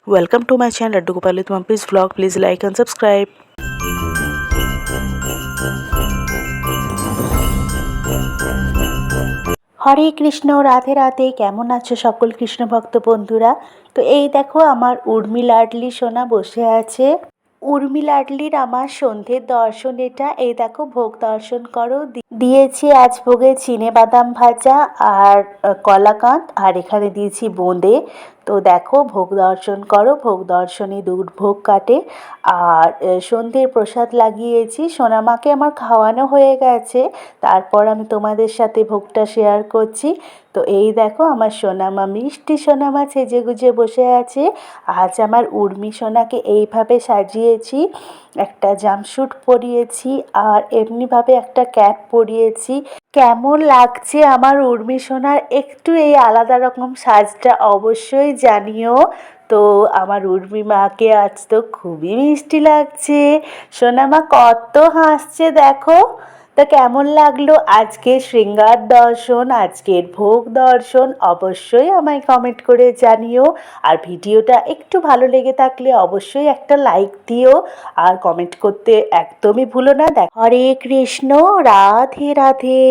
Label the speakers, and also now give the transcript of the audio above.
Speaker 1: Welcome to my channel Laddu Gopal with Mumpy's vlog. Please like and subscribe. হরে কৃষ্ণ, রাধে রাধে। কেমন আছো সকল কৃষ্ণ ভক্ত বন্ধুরা? তো এই দেখো আমার উর্মি লাডলি সোনা বসে আছে। উর্মি লাডলির আমার সন্ধ্যের দর্শন এটা। এই দেখো ভোগ দর্শন করো। দিয়েছি আজ ভোগে চিনেবাদাম ভাজা আর কলাকাঁদ, আর এখানে দিয়েছি বোঁদে। তো দেখো ভোগ দর্শন করো। ভোগ দর্শনে দুধ ভোগ কাটে। আর সন্ধ্যের প্রসাদ লাগিয়েছি। সোনামাকে আমার খাওয়ানো হয়ে গেছে, তারপর আমি তোমাদের সাথে ভোগটা শেয়ার করছি। তো এই দেখো আমার সোনামা, মিষ্টি সোনামা সেজে গুজে বসে আছে। আজ আমার উর্মি সোনাকে এইভাবে সাজিয়েছি। একটা জামশুট পরিয়েছি আর এমনিভাবে একটা ক্যাপ পরিয়েছি। কেমন লাগছে আমার উর্মি সোনার একটু এই আলাদা রকম সাজটা অবশ্যই জানিও। তো আমার উর্মি মাকে আজ তো খুবই মিষ্টি লাগছে। সোনামা কত হাসছে দেখো। তা কেমন লাগলো আজকের শৃঙ্গার দর্শন, আজকের ভোগ দর্শন অবশ্যই আমায় কমেন্ট করে জানিও। আর ভিডিওটা একটু ভালো লেগে থাকলে অবশ্যই একটা লাইক দিও আর কমেন্ট করতে একদমই ভুলো না। হরে কৃষ্ণ, রাধে রাধে।